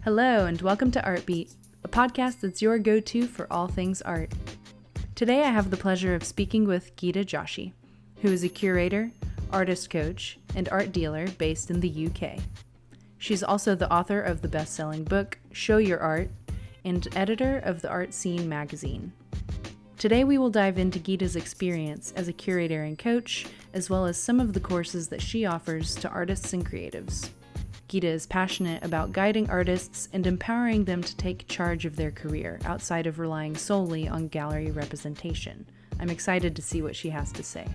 Hello, and welcome to Artbeat, a podcast that's your go-to for all things art. Today I have the pleasure of speaking with Gita Joshi, who is a curator, artist coach, and art dealer based in the UK. She's also the author of the best-selling book, Show Your Art, and editor of the Art Scene magazine. Today we will dive into Gita's experience as a curator and coach, as well as some of the courses that she offers to artists and creatives. Gita is passionate about guiding artists and empowering them to take charge of their career outside of relying solely on gallery representation. I'm excited to see what she has to say.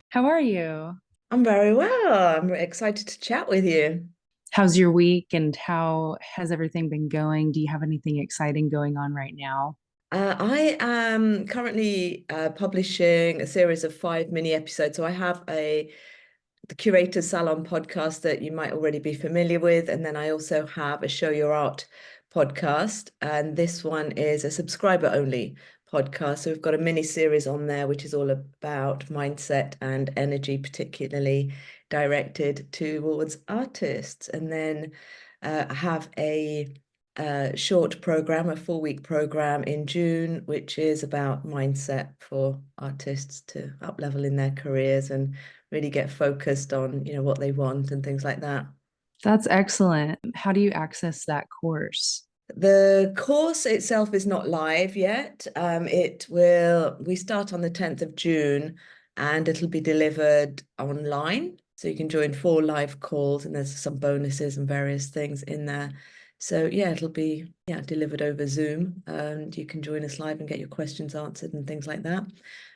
How are you? I'm very well. I'm excited to chat with you. How's your week and how has everything been going? Do you have anything exciting going on right now? I am currently publishing a series of 5 mini episodes. So I have the Curator Salon podcast that you might already be familiar with. And then I also have a Show Your Art podcast. And this one is a subscriber only podcast. So we've got a mini series on there, which is all about mindset and energy, particularly directed towards artists. And then I have a short program, a 4-week program in June, which is about mindset for artists to up level in their careers and really get focused on, what they want and things like that. That's excellent. How do you access that course? The course itself is not live yet. We start on the 10th of June and it'll be delivered online. So you can join 4 live calls and there's some bonuses and various things in there. So yeah, it'll be delivered over Zoom and you can join us live and get your questions answered and things like that.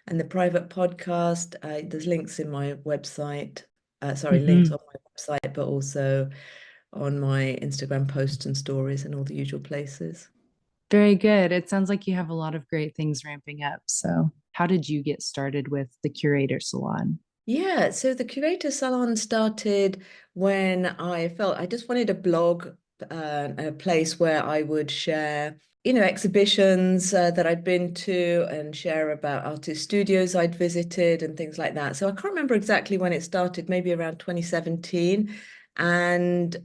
And the private podcast, there's links in my website, links on my website, but also on my Instagram posts and stories and all the usual places. Very good. It sounds like you have a lot of great things ramping up. So, how did you get started with the Curator Salon? Yeah, so the Curator Salon started when I felt I just wanted a blog, a place where I would share, exhibitions that I'd been to and share about artist studios I'd visited and things like that. So I can't remember exactly when it started, maybe around 2017. And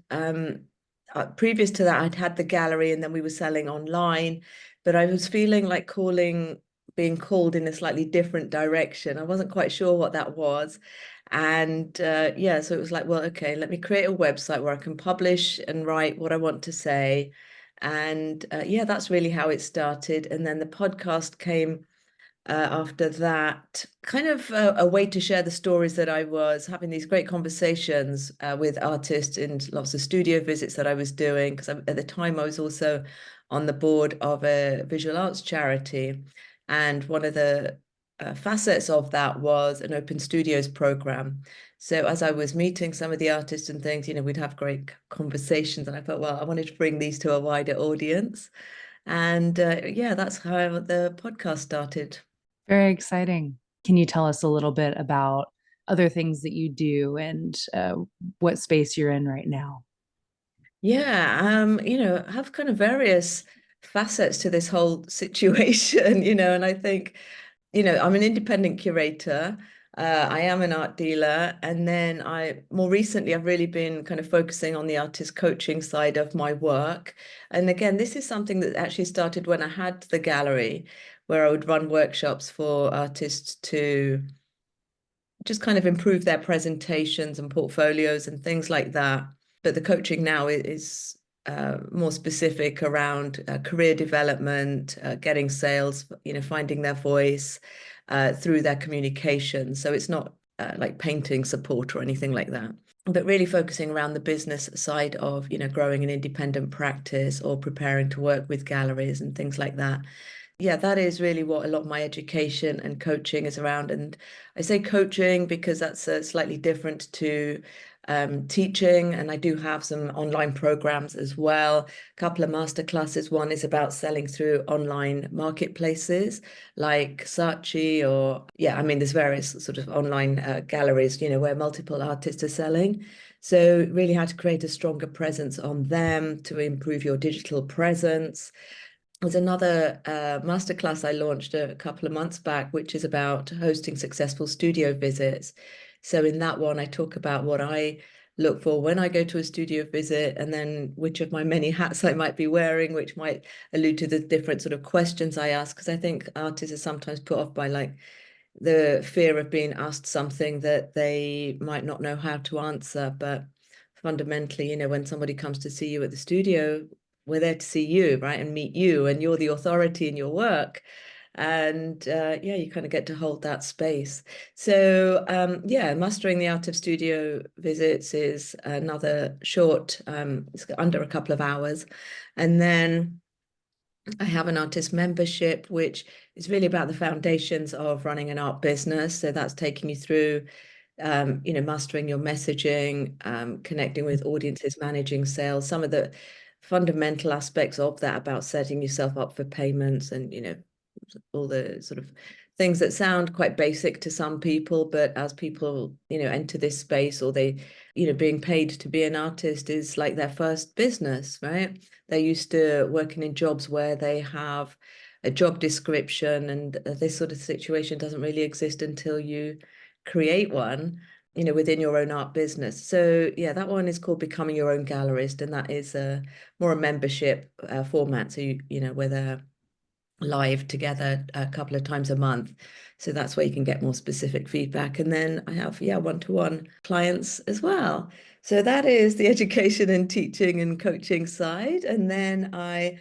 previous to that, I'd had the gallery and then we were selling online, but I was feeling like being called in a slightly different direction. I wasn't quite sure what that was. And so it was like, well, okay, let me create a website where I can publish and write what I want to say. And that's really how it started. And then the podcast came after that, kind of a way to share the stories that I was having these great conversations with artists and lots of studio visits that I was doing. Because at the time I was also on the board of a visual arts charity. And one of the facets of that was an open studios program. So as I was meeting some of the artists and things, we'd have great conversations. And I thought, well, I wanted to bring these to a wider audience. And that's how the podcast started. Very exciting. Can you tell us a little bit about other things that you do and what space you're in right now? Yeah, I have kind of various facets to this whole situation, and I think, I'm an independent curator. I am an art dealer, and then more recently I've really been kind of focusing on the artist coaching side of my work. And again, this is something that actually started when I had the gallery, where I would run workshops for artists to just kind of improve their presentations and portfolios and things like that. But the coaching now is more specific around career development, getting sales, finding their voice through their communication. So it's not like painting support or anything like that, but really focusing around the business side of, growing an independent practice or preparing to work with galleries and things like that. Yeah, that is really what a lot of my education and coaching is around. And I say coaching because that's slightly different to teaching. And I do have some online programs as well, a couple of master classes. One is about selling through online marketplaces like Saatchi there's various sort of online galleries, where multiple artists are selling. So really how to create a stronger presence on them to improve your digital presence. There's another masterclass I launched a couple of months back, which is about hosting successful studio visits. So in that one, I talk about what I look for when I go to a studio visit, and then which of my many hats I might be wearing, which might allude to the different sort of questions I ask. Because I think artists are sometimes put off by like the fear of being asked something that they might not know how to answer. But fundamentally, when somebody comes to see you at the studio, we're there to see you, right? And meet you, and you're the authority in your work. And yeah, you kind of get to hold that space. So yeah, mastering the art of studio visits is another short, it's under a couple of hours. And then I have an artist membership, which is really about the foundations of running an art business. So that's taking you through, mastering your messaging, connecting with audiences, managing sales, some of the fundamental aspects of that about setting yourself up for payments and, all the sort of things that sound quite basic to some people, but as people, enter this space, or they, being paid to be an artist is like their first business, right? They're used to working in jobs where they have a job description, and this sort of situation doesn't really exist until you create one, within your own art business. So yeah, that one is called Becoming Your Own Gallerist, and that is more a membership format. So where they're live together a couple of times a month. So that's where you can get more specific feedback. And then I have, yeah, one-to-one clients as well. So that is the education and teaching and coaching side. And then I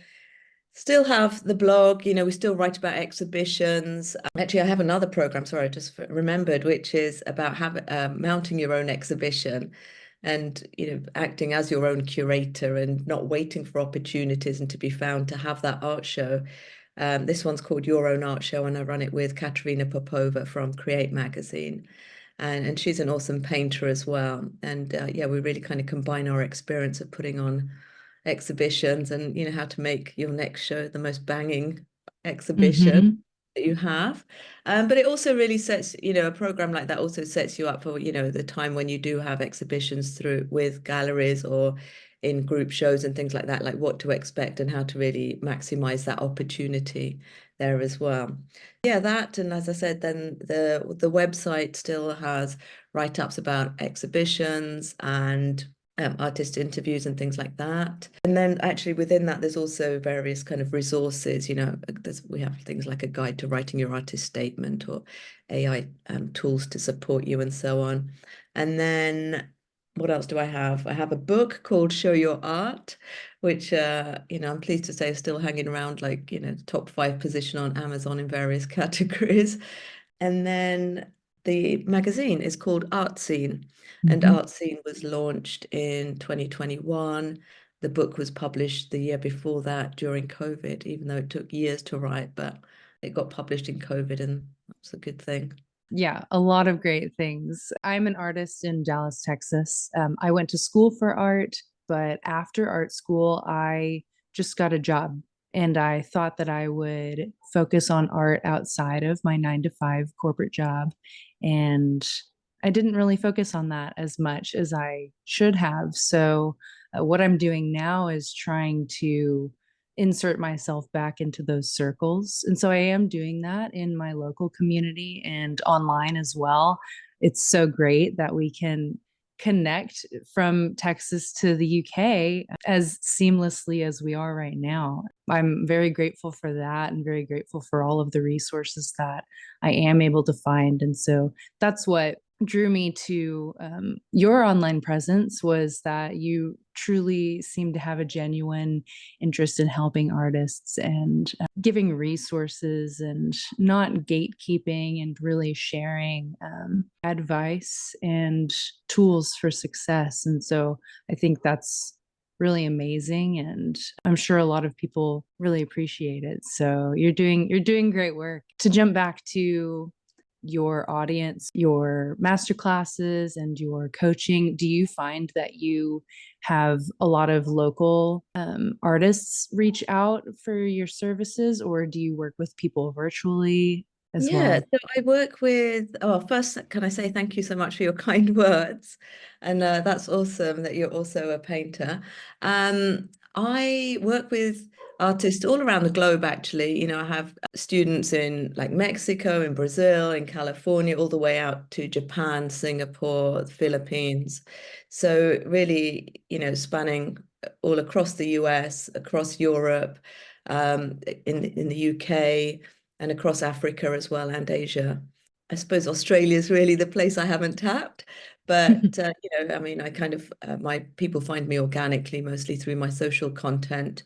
still have the blog, we still write about exhibitions. Actually, I have another program, sorry, I just remembered, which is about mounting your own exhibition and, acting as your own curator and not waiting for opportunities and to be found to have that art show. This one's called Your Own Art Show, and I run it with Katerina Popova from Create magazine. And she's an awesome painter as well. And yeah, we really kind of combine our experience of putting on exhibitions and how to make your next show the most banging exhibition Mm-hmm. that you have. But it also really sets, a program like that also sets you up for, the time when you do have exhibitions through with galleries or in group shows and things like that, like what to expect and how to really maximize that opportunity there as well. Yeah, that, and as I said, then the website still has write-ups about exhibitions and artist interviews and things like that. And then actually within that, there's also various kind of resources, we have things like a guide to writing your artist statement or AI tools to support you and so on. And then what else do I have? I have a book called Show Your Art, which, I'm pleased to say is still hanging around like, top 5 position on Amazon in various categories. And then the magazine is called Art Scene, and Mm-hmm. Art Scene was launched in 2021. The book was published the year before that during COVID, even though it took years to write, but it got published in COVID, and that's a good thing. Yeah, a lot of great things. I'm an artist in Dallas, Texas. I went to school for art, but after art school, I just got a job. And I thought that I would focus on art outside of my 9 to 5 corporate job. And I didn't really focus on that as much as I should have. So, what I'm doing now is trying to insert myself back into those circles. And so I am doing that in my local community and online as well. It's so great that we can connect from Texas to the UK as seamlessly as we are right now. I'm very grateful for that and very grateful for all of the resources that I am able to find. And so that's what drew me to your online presence, was that you truly seem to have a genuine interest in helping artists and giving resources and not gatekeeping, and really sharing advice and tools for success. And so I think that's really amazing, and I'm sure a lot of people really appreciate it. So you're doing great work. To jump back to your audience, your master classes, and your coaching, do you find that you have a lot of local artists reach out for your services, or do you work with people virtually as Yeah, well? so I work with, oh, first, can I say thank you so much for your kind words? And that's awesome that you're also a painter. I work with artists all around the globe, actually. I have students in like Mexico, in Brazil, in California, all the way out to Japan, Singapore, the Philippines. So really, spanning all across the US, across Europe, in the UK, and across Africa as well, and Asia. I suppose Australia is really the place I haven't tapped. But I mean, I kind of my people find me organically, mostly through my social content.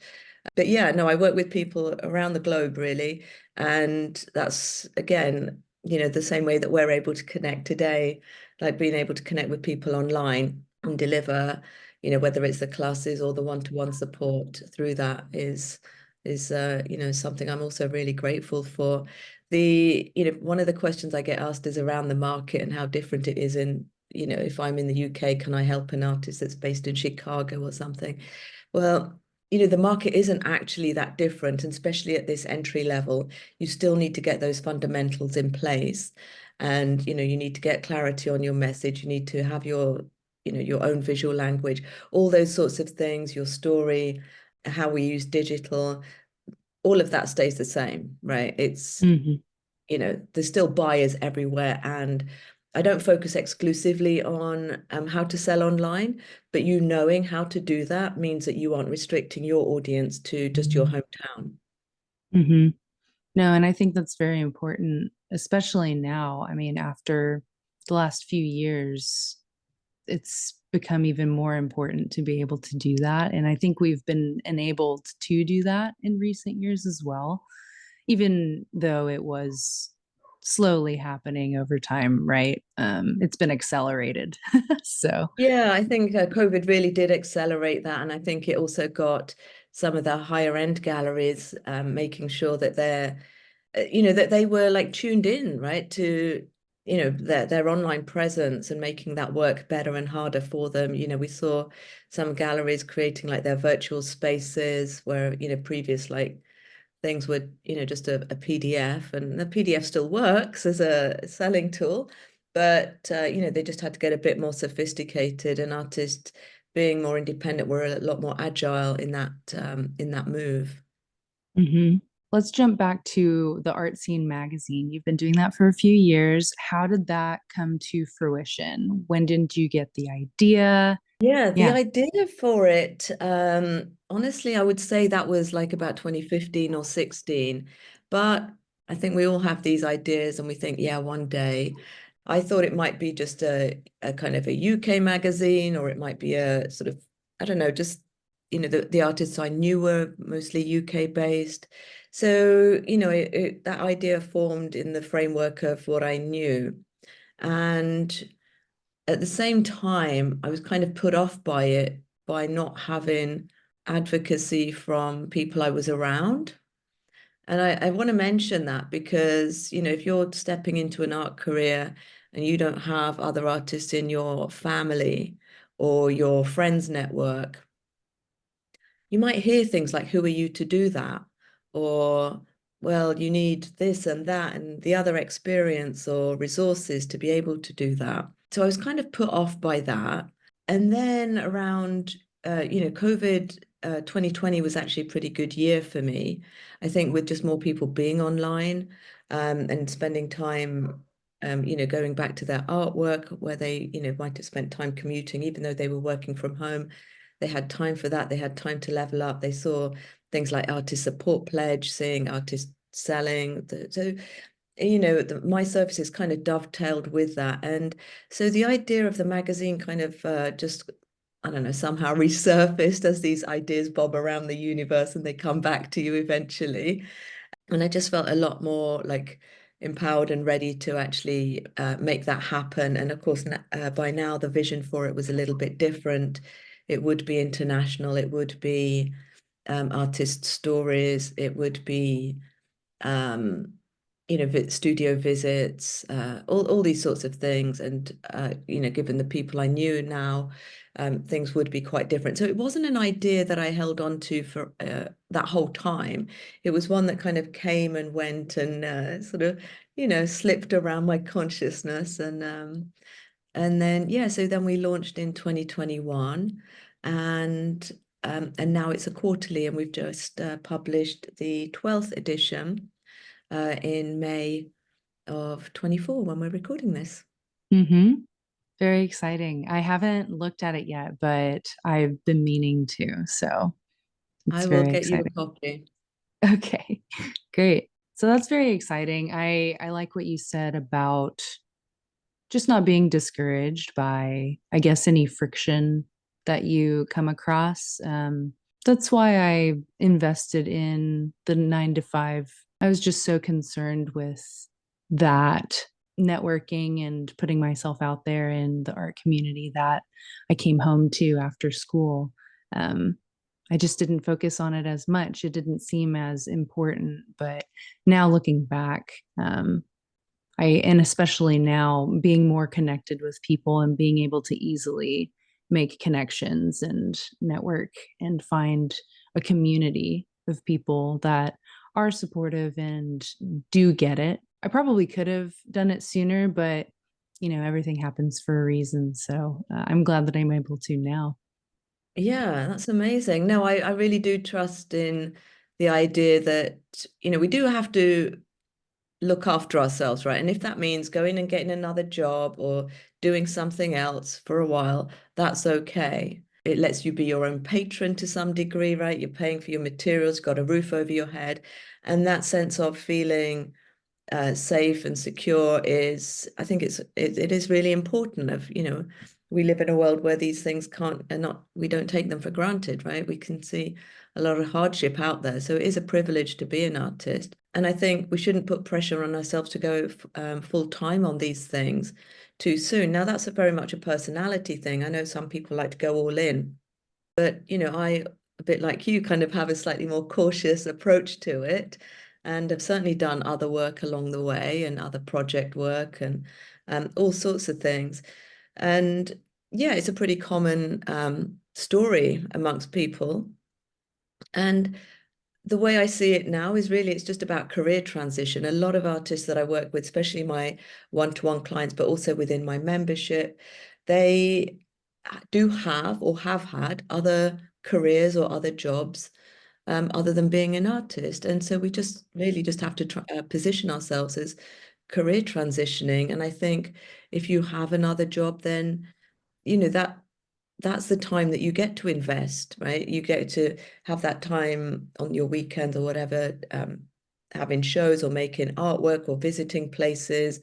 But yeah, no, I work with people around the globe really. And that's again, the same way that we're able to connect today, like being able to connect with people online and deliver, whether it's the classes or the one-to-one support through that is something I'm also really grateful for. One of the questions I get asked is around the market and how different it is if I'm in the UK, can I help an artist that's based in Chicago or something? Well, the market isn't actually that different, and especially at this entry level, you still need to get those fundamentals in place. And, you need to get clarity on your message. You need to have your own visual language, all those sorts of things, your story, how we use digital, all of that stays the same, right? Hmm. There's still buyers everywhere. And I don't focus exclusively on how to sell online, but knowing how to do that means that you aren't restricting your audience to just your hometown. Hmm. No, and I think that's very important, especially now. I mean, after the last few years, it's become even more important to be able to do that. And I think we've been enabled to do that in recent years as well, even though it was slowly happening over time, right? It's been accelerated. So, Yeah, I think COVID really did accelerate that. And I think it also got some of the higher end galleries making sure that that they were like tuned in, right, to, their online presence and making that work better and harder for them. We saw some galleries creating like their virtual spaces where, previous like things were, just a PDF, and the PDF still works as a selling tool, but they just had to get a bit more sophisticated, and artists being more independent were a lot more agile in that move. hmm, let's jump back to the Art Scene magazine. You've been doing that for a few years. How did that come to fruition? When did you get the idea? Yeah, the Yeah. idea for it, honestly, I would say that was like about 2015 or 16. But I think we all have these ideas and we think, yeah, one day. I thought it might be just a kind of a UK magazine, or it might be a sort of, I don't know, just, the artists I knew were mostly UK based. So, that idea formed in the framework of what I knew. And at the same time, I was kind of put off by it by not having advocacy from people I was around. And I want to mention that because, if you're stepping into an art career and you don't have other artists in your family or your friends network, you might hear things like, who are you to do that? Or, well, you need this and that and the other experience or resources to be able to do that. So I was kind of put off by that. And then around, COVID 2020 was actually a pretty good year for me. I think with just more people being online and spending time, going back to their artwork where they, might have spent time commuting, even though they were working from home. They had time for that. They had time to level up. They saw things like artist support pledge, seeing artists selling. So, my services kind of dovetailed with that. And so the idea of the magazine kind of just, I don't know, somehow resurfaced as these ideas bob around the universe and they come back to you eventually. And I just felt a lot more like empowered and ready to actually make that happen. And of course, by now the vision for it was a little bit different. It would be international. It would be artist stories. It would be um, studio visits, all these sorts of things. And, given the people I knew now, things would be quite different. So it wasn't an idea that I held on to for that whole time. It was one that kind of came and went and sort of, slipped around my consciousness. And then, yeah, so then we launched in 2021. And and now it's a quarterly, and we've just published the 12th edition in May of 24 when we're recording this. Mm-hmm. Very exciting. I haven't looked at it yet, but I've been meaning to. So I it's will very get you a exciting. copy. Okay, great. So that's very exciting. I like what you said about just not being discouraged by, I guess, any friction that you come across. That's why I invested in the 9 to 5. I was just so concerned with that networking and putting myself out there in the art community that I came home to after school. Um, I just didn't focus on it as much. It didn't seem as important. But now looking back, and especially now being more connected with people and being able to easily make connections and network and find a community of people that are supportive and do get it. I probably could have done it sooner, but everything happens for a reason. So I'm glad that I'm able to now. Yeah, that's amazing. No, I really do trust in the idea that, we do have to look after ourselves, right? And if that means going and getting another job or doing something else for a while, that's okay. It lets you be your own patron to some degree, right? You're paying for your materials, got a roof over your head. And that sense of feeling safe and secure is, I think it is really important. We live in a world where these things can't are not we don't take them for granted, right? We can see a lot of hardship out there, so it is a privilege to be an artist. And I think we shouldn't put pressure on ourselves to go full time on these things too soon. Now that's very much a personality thing. I know some people like to go all in, but I, a bit like you, kind of have a slightly more cautious approach to it, and have certainly done other work along the way and other project work and all sorts of things. And yeah, it's a pretty common story amongst people. And the way I see it now is really it's just about career transition. A lot of artists that I work with, especially my one-to-one clients, but also within my membership, they do have or have had other careers or other jobs other than being an artist. And so we just really just have to position ourselves as career transitioning. And I think if you have another job, then that's the time that you get to invest, right? You get to have that time on your weekend or whatever, having shows or making artwork or visiting places.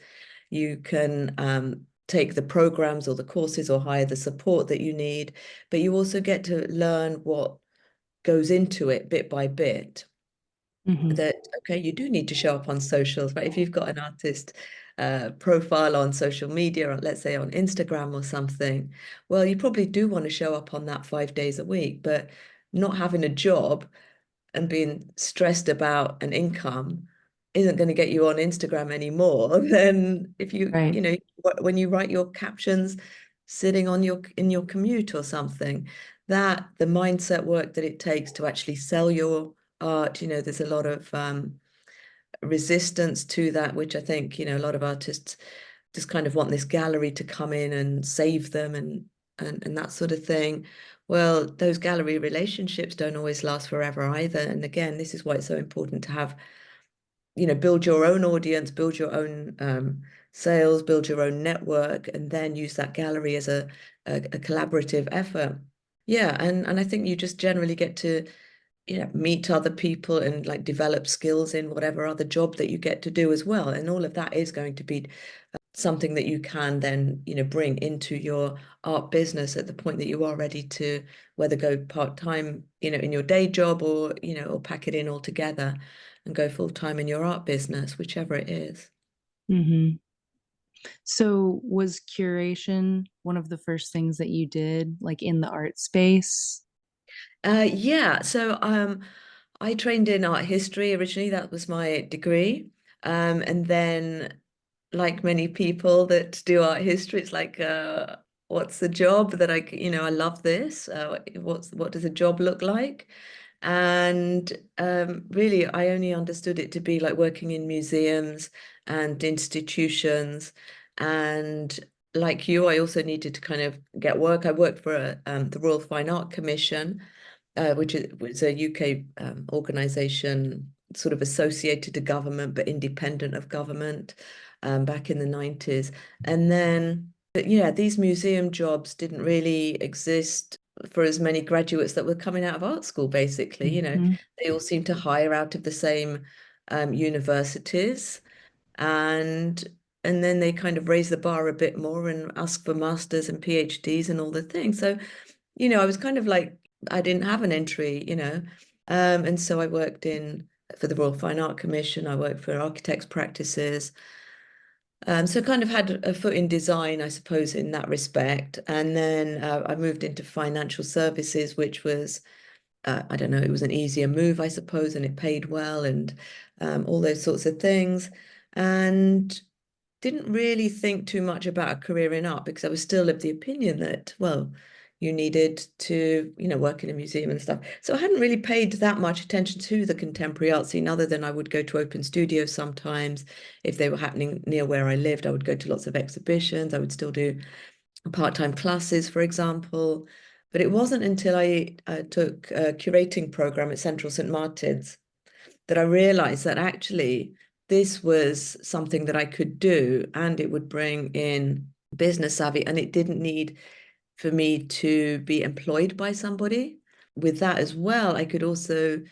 You can take the programs or the courses or hire the support that you need, but you also get to learn what goes into it bit by bit. Hmm. That, okay, you do need to show up on socials, right? If you've got an artist profile on social media, or let's say on Instagram or something, well, you probably do want to show up on that 5 days a week, but not having a job and being stressed about an income isn't going to get you on Instagram anymore. Then if Right. when you write your captions sitting on in your commute or something, that the mindset work that it takes to actually sell your art, there's a lot of resistance to that, which I think, a lot of artists just kind of want this gallery to come in and save them and that sort of thing. Well, those gallery relationships don't always last forever either. And again, this is why it's so important to have, build your own audience, build your own sales, build your own network, and then use that gallery as a collaborative effort. Yeah, and I think you just generally get to meet other people and like develop skills in whatever other job that you get to do as well. And all of that is going to be something that you can then, bring into your art business at the point that you are ready to whether go part-time, in your day job or, or pack it in all together and go full-time in your art business, whichever it is. Hmm. So was curation one of the first things that you did, like in the art space? Yeah, so I trained in art history originally. That was my degree. And then, like many people that do art history, it's like, what's the job that I love this. What does a job look like? And really, I only understood it to be like working in museums and institutions. And like you, I also needed to kind of get work. I worked for the Royal Fine Art Commission which was a UK organization sort of associated to government but independent of government back in the 90s. And then, but yeah, these museum jobs didn't really exist for as many graduates that were coming out of art school, basically. Mhm. They all seem to hire out of the same universities, and and then they kind of raise the bar a bit more and ask for masters and PhDs and all the things. So, I was kind of like, I didn't have an entry, and so I worked for the Royal Fine Art Commission. I worked for architects' practices. So kind of had a foot in design, I suppose, in that respect. And then I moved into financial services, which was, I don't know, it was an easier move, I suppose, and it paid well and all those sorts of things. And didn't really think too much about a career in art because I was still of the opinion that, well, you needed to, work in a museum and stuff. So I hadn't really paid that much attention to the contemporary art scene other than I would go to open studios sometimes. If they were happening near where I lived, I would go to lots of exhibitions. I would still do part-time classes, for example. But it wasn't until I took a curating program at Central St. Martin's that I realized that actually this was something that I could do and it would bring in business savvy, and it didn't need for me to be employed by somebody. With that as well, I could also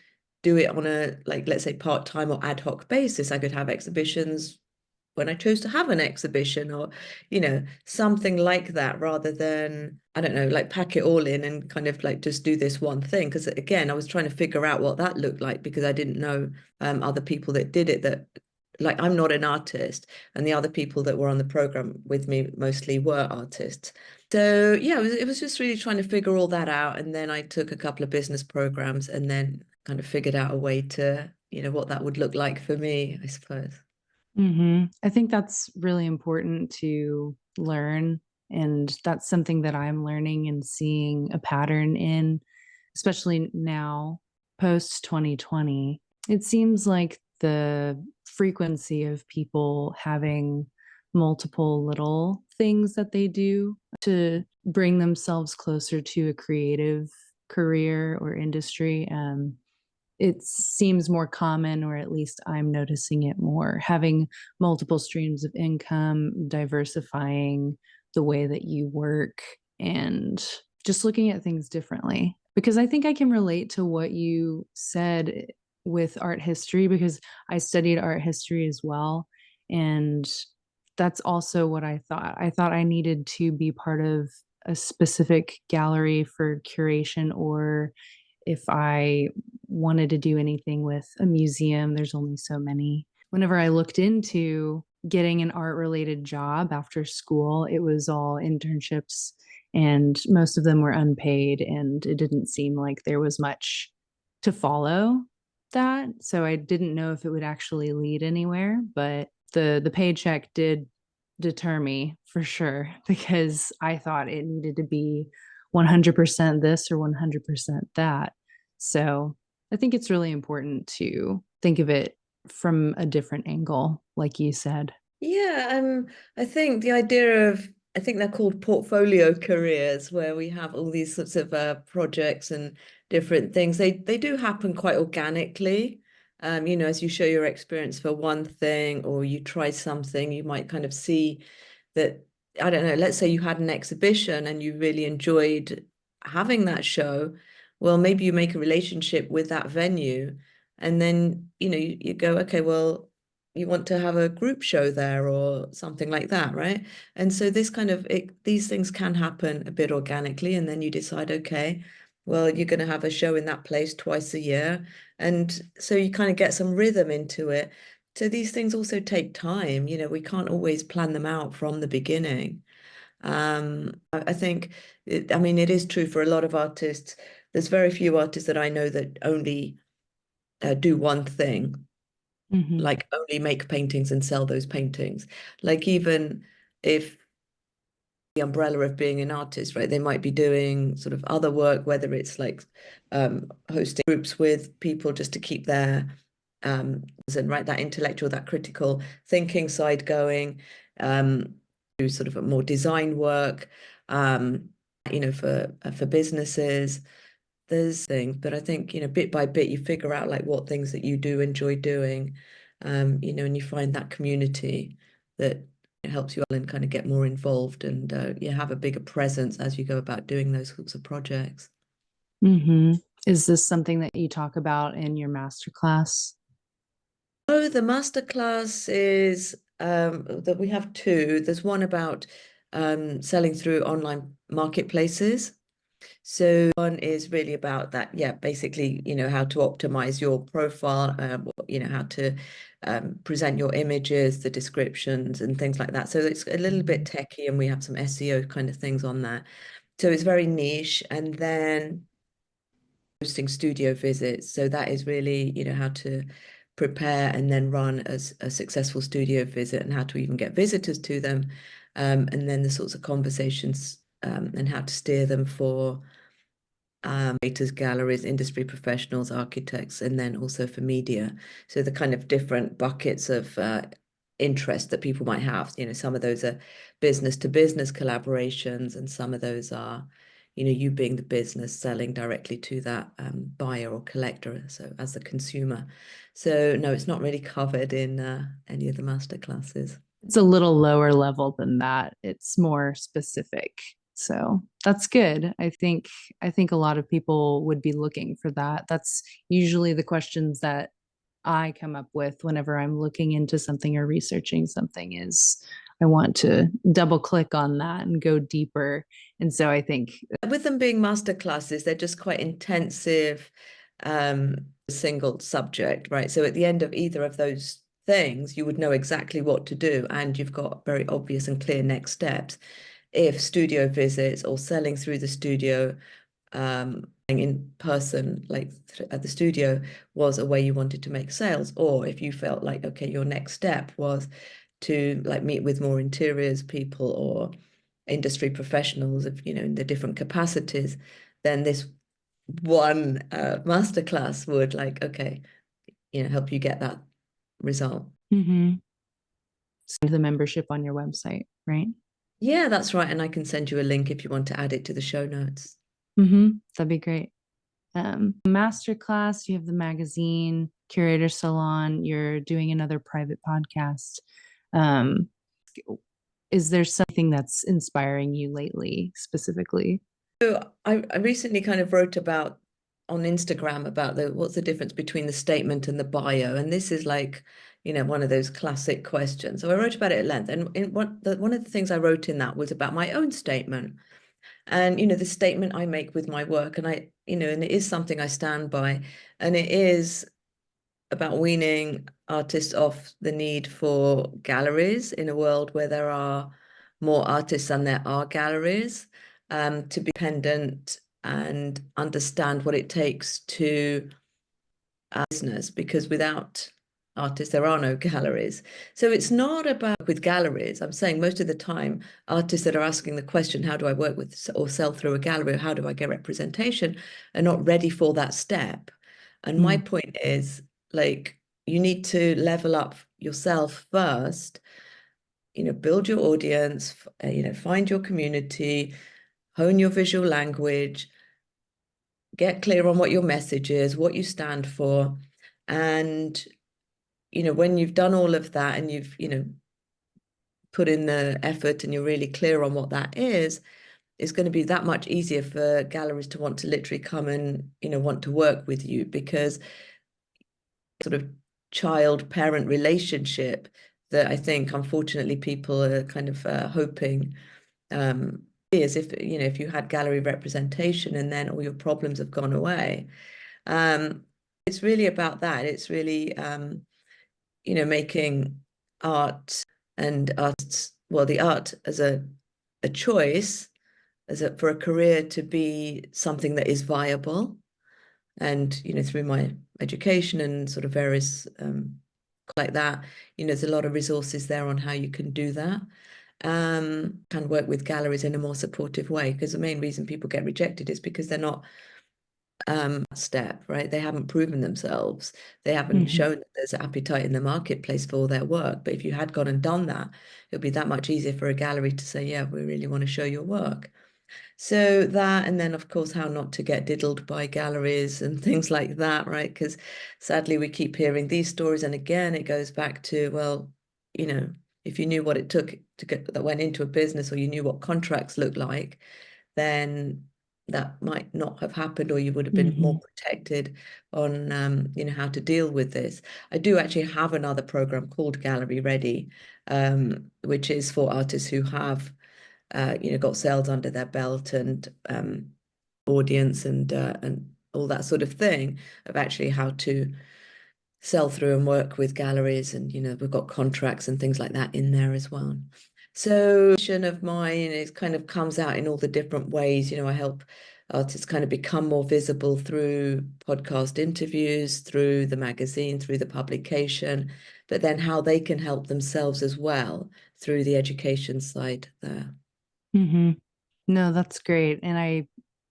do it on a, like, let's say part-time or ad hoc basis. I could have exhibitions when I chose to have an exhibition, or, something like that, rather than, I don't know, like pack it all in and kind of like just do this one thing. Because again, I was trying to figure out what that looked like because I didn't know other people that did it, that, like, I'm not an artist, and the other people that were on the program with me mostly were artists. So yeah, it was just really trying to figure all that out. And then I took a couple of business programs and then kind of figured out a way to, what that would look like for me, I suppose. I think that's really important to learn. And that's something that I'm learning and seeing a pattern in, especially now, post 2020. It seems like the frequency of people having multiple little things that they do to bring themselves closer to a creative career or industry. It seems more common, or at least I'm noticing it more, having multiple streams of income, diversifying the way that you work, and just looking at things differently. Because I think I can relate to what you said with art history, because I studied art history as well. And that's also what I thought. I thought I needed to be part of a specific gallery for curation, or if I wanted to do anything with a museum, there's only so many. Whenever I looked into getting an art related job after school, it was all internships, and most of them were unpaid, and it didn't seem like there was much to follow that. So I didn't know if it would actually lead anywhere, but the paycheck did deter me for sure, because I thought it needed to be 100% this or 100% that. So I think it's really important to think of it from a different angle, like you said. Yeah, I think the idea of, I think they're called portfolio careers, where we have all these sorts of projects and different things. They do happen quite organically. As you show your experience for one thing or you try something, you might kind of see that, I don't know, let's say you had an exhibition and you really enjoyed having that show. Well, maybe you make a relationship with that venue, and then, you go, okay, well, you want to have a group show there or something like that, right? And so these things can happen a bit organically, and then you decide, okay, well, you're going to have a show in that place twice a year. And so you kind of get some rhythm into it. So these things also take time. We can't always plan them out from the beginning. I think, I mean, it is true for a lot of artists. There's very few artists that I know that only do one thing, Hmm. like only make paintings and sell those paintings. Like, even if the umbrella of being an artist, right, they might be doing sort of other work, whether it's like hosting groups with people just to keep their and right, that intellectual, that critical thinking side going, do sort of a more design work, for businesses. there's things, but I think, bit by bit, you figure out like what things that you do enjoy doing, and you find that community that helps you and kind of get more involved and you have a bigger presence as you go about doing those sorts of projects. Mm-hmm. Is this something that you talk about in your masterclass? Oh, the masterclass is that we have two. There's one about selling through online marketplaces. So one is really about that, yeah, basically, how to optimize your profile, how to present your images, the descriptions and things like that. So it's a little bit techy and we have some SEO kind of things on there. So it's very niche. And then hosting studio visits. So that is really, how to prepare and then run as a successful studio visit and how to even get visitors to them. And then the sorts of conversations and how to steer them for creators, galleries, industry professionals, architects, and then also for media. So the kind of different buckets of interest that people might have. Some of those are business to business collaborations, and some of those are, you being the business selling directly to that buyer or collector, so as a consumer. So no, it's not really covered in any of the master classes. It's a little lower level than that. It's more specific. So that's good. I think a lot of people would be looking for that. That's usually the questions that I come up with whenever I'm looking into something or researching something is I want to double click on that and go deeper. And so I think With them being master classes, they're just quite intensive, single subject, right? So at the end of either of those things, you would know exactly what to do, and you've got very obvious and clear next steps. If studio visits or selling through the studio, in person, like at the studio, was a way you wanted to make sales, or if you felt like, okay, your next step was to like meet with more interiors people or industry professionals of, in the different capacities, then this one masterclass would like, okay, help you get that result. mm-hmm. The membership on your website, right? Yeah, that's right. And I can send you a link if you want to add it to the show notes. Mm-hmm. That'd be great. Masterclass, you have the magazine, Curator Salon, you're doing another private podcast. Um, is there something that's inspiring you lately specifically? So I recently kind of wrote about on Instagram about what's the difference between the statement and the bio. And this is like, one of those classic questions. So I wrote about it at length. And one of the things I wrote in that was about my own statement. And, the statement I make with my work. And and it is something I stand by. And it is about weaning artists off the need for galleries in a world where there are more artists than there are galleries, to be independent and understand what it takes to business, because without artists, there are no galleries. So it's not about with galleries. I'm saying most of the time, artists that are asking the question, how do I work with or sell through a gallery, or how do I get representation, are not ready for that step. And my point is, like, you need to level up yourself first, build your audience, find your community, hone your visual language, get clear on what your message is, what you stand for. And, when you've done all of that and you've, put in the effort and you're really clear on what that is, it's going to be that much easier for galleries to want to literally come and, want to work with you, because sort of child-parent relationship that I think, unfortunately, people are kind of hoping is if you had gallery representation and then all your problems have gone away. It's really about that. It's really, making art and arts, well, the art as a choice, for a career to be something that is viable. And, through my education and sort of various like that, there's a lot of resources there on how you can do that. Can work with galleries in a more supportive way, because the main reason people get rejected is because they're not step, right? They haven't proven themselves. They haven't shown that there's appetite in the marketplace for their work. But if you had gone and done that, it would be that much easier for a gallery to say, yeah, we really want to show your work. So that, and then of course, how not to get diddled by galleries and things like that, right? Because sadly, we keep hearing these stories. And again, it goes back to, well, you know, if you knew what it took to get that went into a business, or you knew what contracts looked like, then that might not have happened, or you would have been Hmm. more protected on, how to deal with this. I do actually have another program called Gallery Ready, which is for artists who have got sales under their belt and audience and all that sort of thing, of actually how to sell through and work with galleries. And, we've got contracts and things like that in there as well. So, vision of mine is kind of comes out in all the different ways. I help artists kind of become more visible through podcast interviews, through the magazine, through the publication, but then how they can help themselves as well through the education side there. Hmm. No, that's great. And I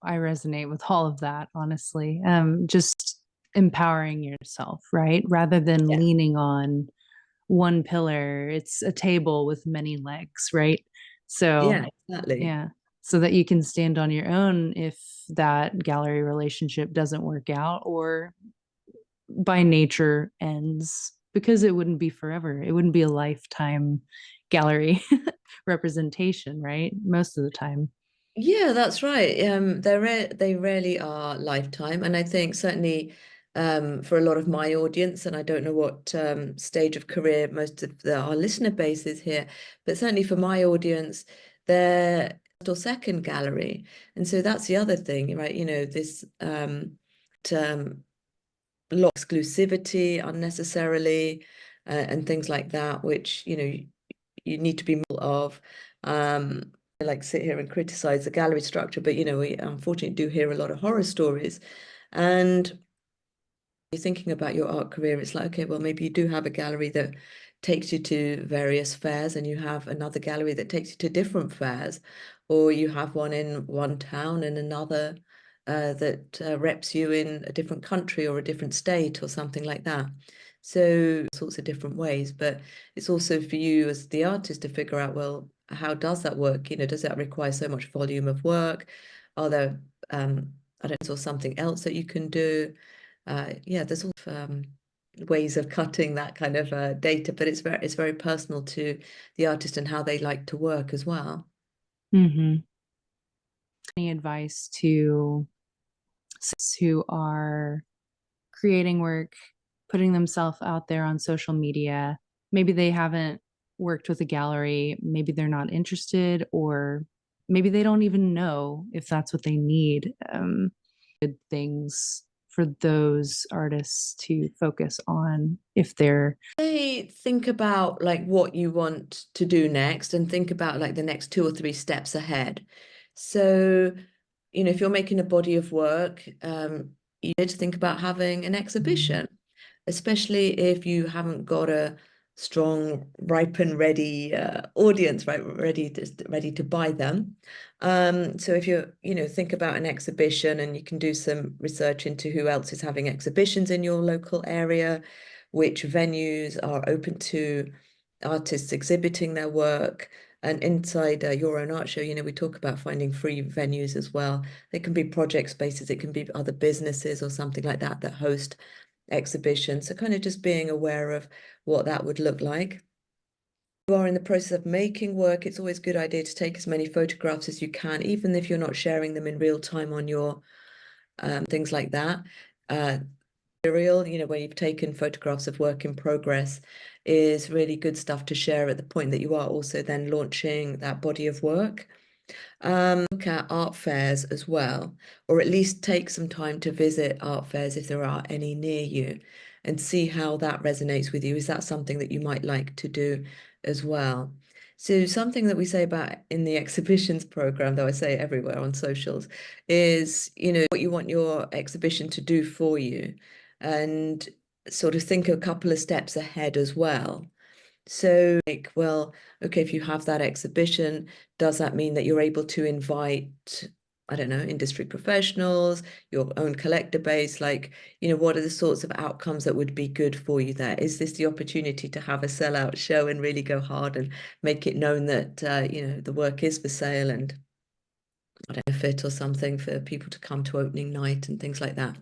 resonate with all of that, honestly. Just empowering yourself, right? Rather than Yeah. leaning on one pillar, it's a table with many legs, right? So, Yeah, exactly. yeah, so that you can stand on your own if that gallery relationship doesn't work out or by nature ends, because it wouldn't be forever. It wouldn't be a lifetime gallery representation, right? Most of the time. Yeah, that's right. They rarely are lifetime, and I think certainly for a lot of my audience, and I don't know what stage of career most of our listener base is here, but certainly for my audience, they're first or second gallery, and so that's the other thing, right? This term lot exclusivity unnecessarily, and things like that, which you need to be more of. I like sit here and criticize the gallery structure, but we unfortunately do hear a lot of horror stories. And you're thinking about your art career, it's like, okay, well, maybe you do have a gallery that takes you to various fairs, and you have another gallery that takes you to different fairs, or you have one in one town and another that reps you in a different country or a different state or something like that. So sorts of different ways, but it's also for you as the artist to figure out, well, how does that work? Does that require so much volume of work? Are there, I don't know, or something else that you can do? Yeah, there's all ways of cutting that kind of data, but it's very personal to the artist and how they like to work as well. Mm-hmm. Any advice to who are creating work, putting themselves out there on social media? Maybe they haven't worked with a gallery, maybe they're not interested, or maybe they don't even know if that's what they need. Good things for those artists to focus on if they're. They think about like what you want to do next, and think about like the next 2 or 3 steps ahead. So, if you're making a body of work, you need to think about having an exhibition, especially if you haven't got a strong, ripe and ready audience, right, ready to buy them. So if think about an exhibition, and you can do some research into who else is having exhibitions in your local area, which venues are open to artists exhibiting their work. And inside your own art show, we talk about finding free venues as well. They can be project spaces, it can be other businesses or something like that that host exhibitions. So kind of just being aware of what that would look like. You are in the process of making work, it's always a good idea to take as many photographs as you can, even if you're not sharing them in real time on your things like that. Material, where you've taken photographs of work in progress, is really good stuff to share at the point that you are also then launching that body of work. Look at art fairs as well, or at least take some time to visit art fairs if there are any near you, and see how that resonates with you. Is that something that you might like to do as well? So something that we say about in the exhibitions program, though I say everywhere on socials, is, what you want your exhibition to do for you, and sort of think a couple of steps ahead as well. So, like, well, okay, if you have that exhibition, does that mean that you're able to invite, I don't know, industry professionals, your own collector base? Like, what are the sorts of outcomes that would be good for you there? Is this the opportunity to have a sellout show and really go hard and make it known that, the work is for sale? And I don't know, fit or something for people to come to opening night and things like that.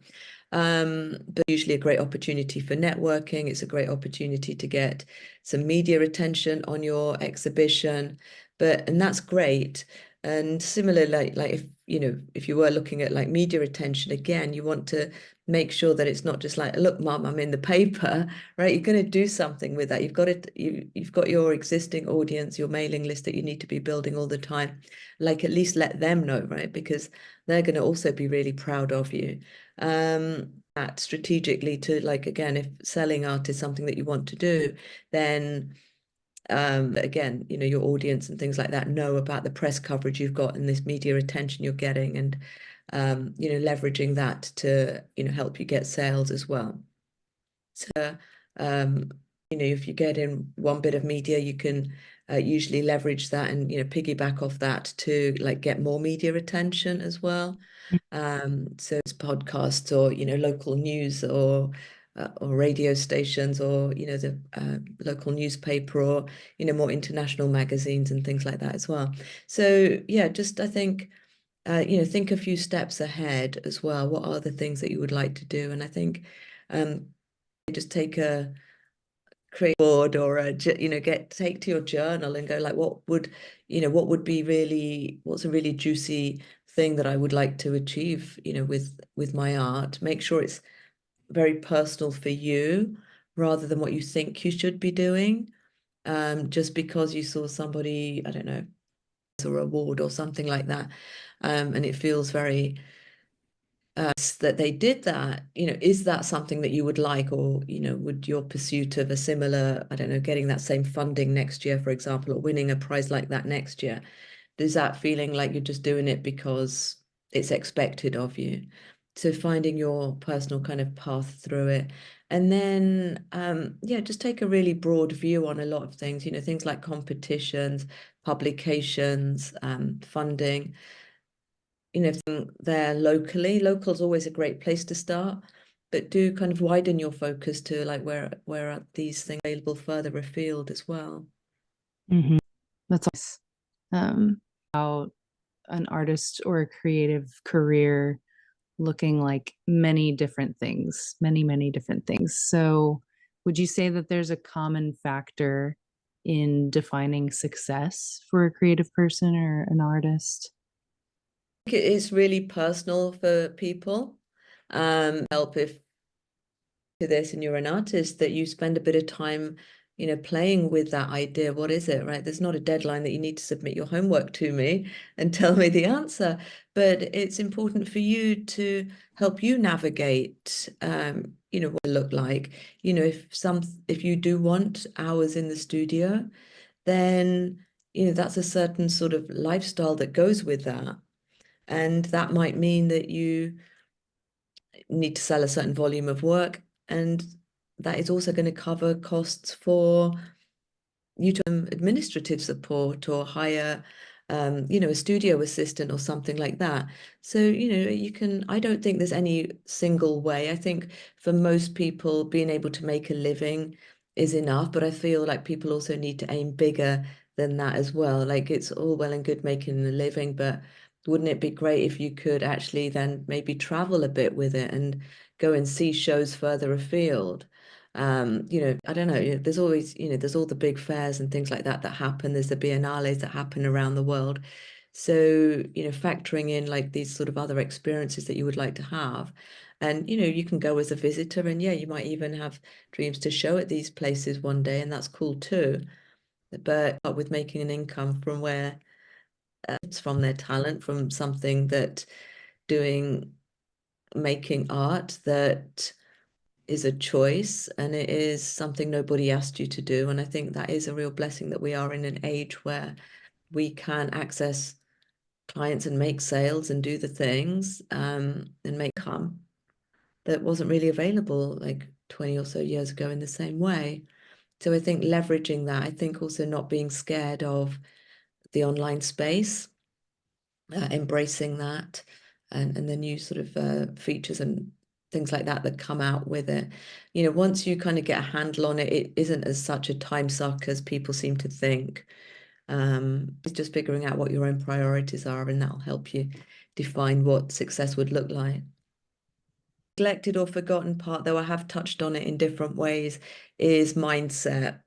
But usually a great opportunity for networking. It's a great opportunity to get some media attention on your exhibition. And that's great. And similar, like if if you were looking at like media attention again, you want to make sure that it's not just like, look, mum, I'm in the paper, right? You're going to do something with that. You've got your existing audience, your mailing list that you need to be building all the time. Like at least let them know, right? Because they're going to also be really proud of you. That strategically to like, again, if selling art is something that you want to do, then again, your audience and things like that know about the press coverage you've got and this media attention you're getting, and leveraging that to help you get sales as well. So if you get in one bit of media, you can usually leverage that and piggyback off that to like get more media attention as well. So it's podcasts or local news or radio stations or the local newspaper or more international magazines and things like that as well. So yeah, just I think think a few steps ahead as well. What are the things that you would like to do? And I think just take a create board or take to your journal and go like, what would be really, what's a really juicy thing that I would like to achieve with my art. Make sure it's very personal for you rather than what you think you should be doing, just because you saw somebody, I don't know, or award or something like that, and it feels very that they did that. Is that something that you would like, or would your pursuit of a similar, I don't know, getting that same funding next year, for example, or winning a prize like that next year, is that feeling like you're just doing it because it's expected of you? So finding your personal kind of path through it. And then yeah, just take a really broad view on a lot of things, things like competitions, publications, funding, if they're locally. Local's always a great place to start, but do kind of widen your focus to like where are these things available further afield as well. Mm-hmm. That's nice. About an artist or a creative career looking like many different things, many, many different things. So, would you say that there's a common factor in defining success for a creative person or an artist? It is really personal for people. Help if to this and you're an artist that you spend a bit of time playing with that idea. What is it, right? There's not a deadline that you need to submit your homework to me and tell me the answer, but it's important for you to help you navigate what it look like. If you do want hours in the studio, then that's a certain sort of lifestyle that goes with that, and that might mean that you need to sell a certain volume of work, and that is also going to cover costs for you to administrative support or hire a studio assistant or something like that. So I don't think there's any single way. I think for most people being able to make a living is enough, but I feel like people also need to aim bigger than that as well. Like it's all well and good making a living, but wouldn't it be great if you could actually then maybe travel a bit with it and go and see shows further afield? I don't know, there's always, there's all the big fairs and things like that that happen. There's the biennales that happen around the world. So, factoring in like these sort of other experiences that you would like to have. And, you can go as a visitor, and yeah, you might even have dreams to show at these places one day, and that's cool too. But with making an income from where it's from their talent, from something that doing, making art that is a choice, and it is something nobody asked you to do. And I think that is a real blessing that we are in an age where we can access clients and make sales and do the things, and make come that wasn't really available like 20 or so years ago in the same way. So I think leveraging that, I think also not being scared of the online space, embracing that, and the new sort of features and things like that that come out with it. Once you kind of get a handle on it, it isn't as such a time suck as people seem to think. It's just figuring out what your own priorities are, and that'll help you define what success would look like. Neglected or forgotten part, though I have touched on it in different ways, is mindset,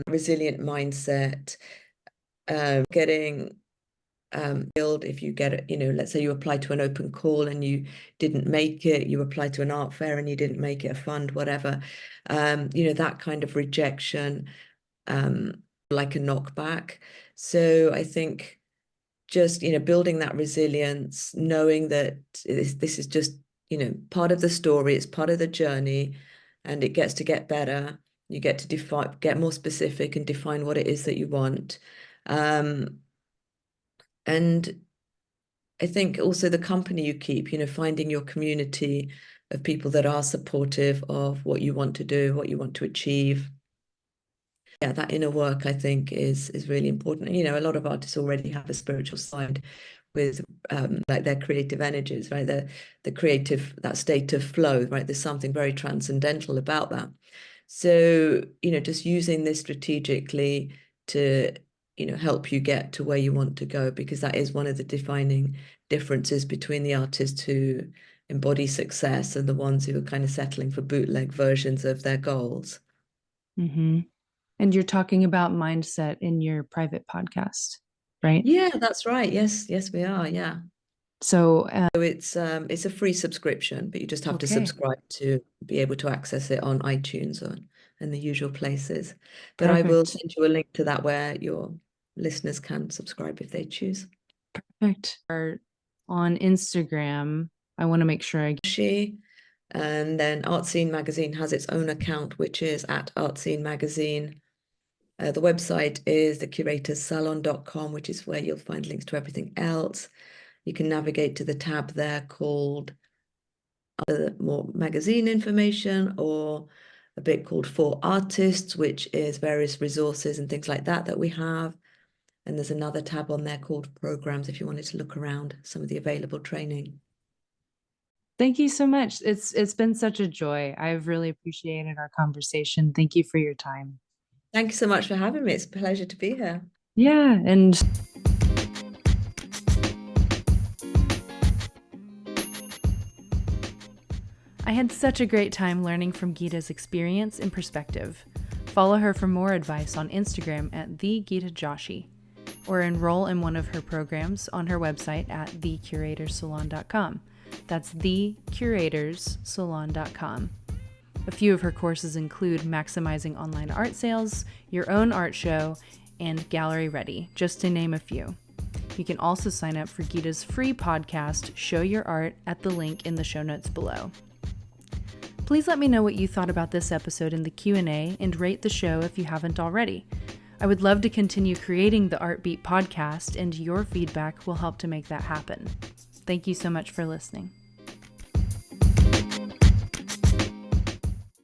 resilient mindset, getting build if you get it, let's say you apply to an open call and you didn't make it, you apply to an art fair and you didn't make it, a fund, whatever, that kind of rejection, like a knockback. So I think just, building that resilience, knowing that this is just, part of the story, it's part of the journey, and it gets to get better. You get to get more specific and define what it is that you want. And I think also the company you keep, finding your community of people that are supportive of what you want to do, what you want to achieve. Yeah, that inner work, I think, is really important. A lot of artists already have a spiritual side with like their creative energies, right? The creative, that state of flow, right? There's something very transcendental about that. So, just using this strategically to, help you get to where you want to go, because that is one of the defining differences between the artists who embody success and the ones who are kind of settling for bootleg versions of their goals. Mm-hmm. And you're talking about mindset in your private podcast, right? Yeah, that's right. Yes, we are. Yeah. So it's a free subscription, but you just have to subscribe to be able to access it on iTunes and the usual places. But I will send you a link to that where your listeners can subscribe if they choose. Perfect. On Instagram, I want to make sure and then Art Scene Magazine has its own account, which is at Art Scene Magazine. The website is thecuratorsalon.com, which is where you'll find links to everything else. You can navigate to the tab there called more magazine information, or a bit called For Artists, which is various resources and things like that we have. And there's another tab on there called Programs if you wanted to look around some of the available training. Thank you so much. It's been such a joy. I've really appreciated our conversation. Thank you for your time. Thank you so much for having me. It's a pleasure to be here. Yeah, and I had such a great time learning from Gita's experience and perspective. Follow her for more advice on Instagram at the Gita Joshi, or enroll in one of her programs on her website at thecuratorssalon.com. That's thecuratorssalon.com. A few of her courses include maximizing online art sales, your own art show, and Gallery Ready, just to name a few. You can also sign up for Gita's free podcast, Show Your Art, at the link in the show notes below. Please let me know what you thought about this episode in the Q&A and rate the show if you haven't already. I would love to continue creating the Art Beat podcast, and your feedback will help to make that happen. Thank you so much for listening.